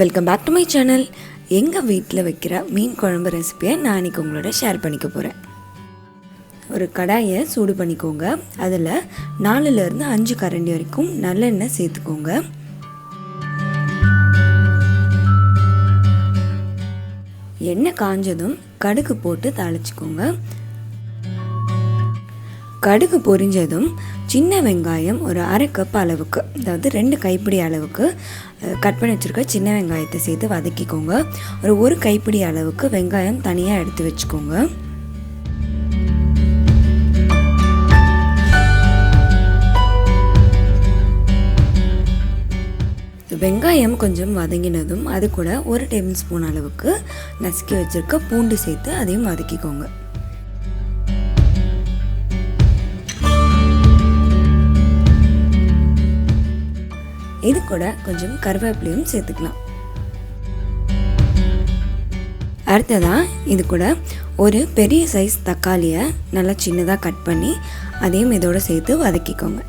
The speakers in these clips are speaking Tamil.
Welcome back to my channel. எங்கள் வீட்டில் வைக்கிற மீன் குழம்பு ரெசிபியை நான் இன்றைக்கி உங்களோட ஷேர் பண்ணிக்க போகிறேன். ஒரு கடாயை சூடு பண்ணிக்கோங்க. அதில் 4லேருந்து 5 கரண்டி வரைக்கும் நல்லெண்ணெய் சேர்த்துக்கோங்க. எண்ணெய் காஞ்சதும் கடுகு போட்டு தாளிச்சுக்கோங்க. கடுகு பொரிஞ்சதும் சின்ன வெங்காயம் ஒரு 1/2 கப் அளவுக்கு, அதாவது 2 கைப்பிடி அளவுக்கு கட் பண்ணி வச்சுருக்க சின்ன வெங்காயத்தை சேர்த்து வதக்கிக்கோங்க. ஒரு கைப்பிடி அளவுக்கு வெங்காயம் தனியாக எடுத்து வச்சுக்கோங்க. வெங்காயம் கொஞ்சம் வதங்கினதும் அது கூட 1 டேபிள் ஸ்பூன் அளவுக்கு நசுக்கி வச்சுருக்க பூண்டு சேர்த்து அதையும் வதக்கிக்கோங்க. இது கூட கொஞ்சம் கருவேப்பிலையும் சேர்த்துக்கலாம். அடுத்ததாக இது கூட ஒரு பெரிய சைஸ் தக்காளியை நல்லா சின்னதாக கட் பண்ணி அதையும் இதோட சேர்த்து வதக்கிக்கோங்க.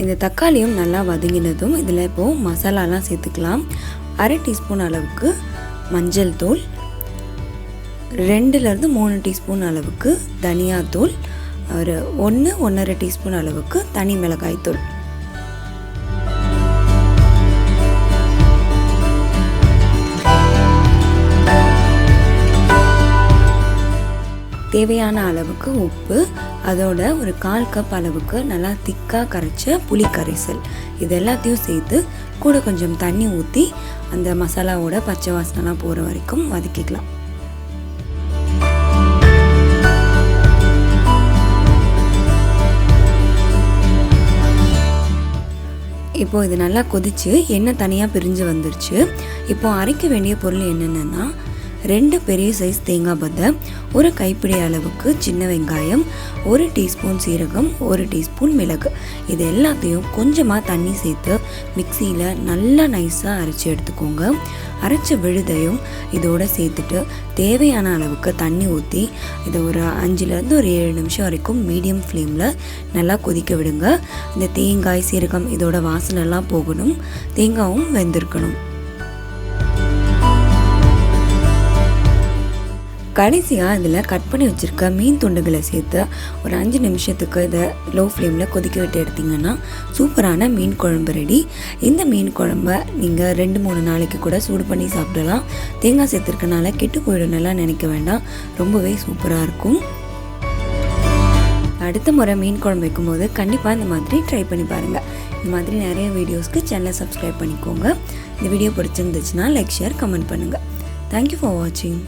இந்த தக்காளியும் நல்லா வதங்கினதும் இதில் இப்போது மசாலாலாம் சேர்த்துக்கலாம். 1/2 டீஸ்பூன் அளவுக்கு மஞ்சள் தூள், 2லேருந்து 3 டீஸ்பூன் அளவுக்கு தனியாத்தூள், 1-1.5 டீஸ்பூன் அளவுக்கு தனி மிளகாய் தூள், தேவையான அளவுக்கு உப்பு, அதோட ஒரு 1/4 கப் அளவுக்கு நல்லா திக்காக கரைச்ச புளி கரைசல், இது எல்லாத்தையும் சேர்த்து கூட கொஞ்சம் தண்ணி ஊற்றி அந்த மசாலாவோட பச்சை வாசனைலாம் போகிற வரைக்கும் வதக்கிக்கலாம். இப்போது இது நல்லா கொதித்து எண்ணெய் தனியாக பிரிஞ்சு வந்துருச்சு. இப்போது அரைக்க வேண்டிய பொருள் என்னென்னா 2 பெரிய சைஸ் தேங்காய் பத்தை, 1 கைப்பிடி அளவுக்கு சின்ன வெங்காயம், 1 டீஸ்பூன் சீரகம், 1 டீஸ்பூன் மிளகு, இது எல்லாத்தையும் கொஞ்சமாக தண்ணி சேர்த்து மிக்சியில் நல்லா நைஸாக அரைச்சி எடுத்துக்கோங்க. அரைச்ச விழுதையும் இதோடு சேர்த்துட்டு தேவையான அளவுக்கு தண்ணி ஊற்றி இதை ஒரு 5லேருந்து 7 நிமிஷம் வரைக்கும் மீடியம் ஃப்ளேமில் நல்லா கொதிக்க விடுங்க. இந்த தேங்காய் சீரகம் இதோட வாசனைலாம் போகணும், தேங்காயும் வெந்திருக்கணும். கடைசியாக இதில் கட் பண்ணி வச்சுருக்க மீன் துண்டுகளை சேர்த்து ஒரு 5 நிமிஷத்துக்கு இதை லோ ஃப்ளேமில் கொதிக்க விட்டு எடுத்திங்கன்னா சூப்பரான மீன் குழம்பு ரெடி. இந்த மீன் குழம்பை நீங்கள் 2-3 நாளைக்கு கூட சூடு பண்ணி சாப்பிடலாம். தேங்காய் சேர்த்துருக்கனால கெட்டு போயிடும்லாம் நினைக்க வேண்டாம், ரொம்பவே சூப்பராக இருக்கும். அடுத்த முறை மீன் குழம்பு வைக்கும்போது கண்டிப்பாக இந்த மாதிரி ட்ரை பண்ணி பாருங்கள். இந்த மாதிரி நிறைய வீடியோஸ்க்கு சேனலை சப்ஸ்கிரைப் பண்ணிக்கோங்க. இந்த வீடியோ பிடிச்சிருந்துச்சுன்னா லைக், ஷேர், கமெண்ட் பண்ணுங்கள். தேங்க்யூ ஃபார் வாட்சிங்.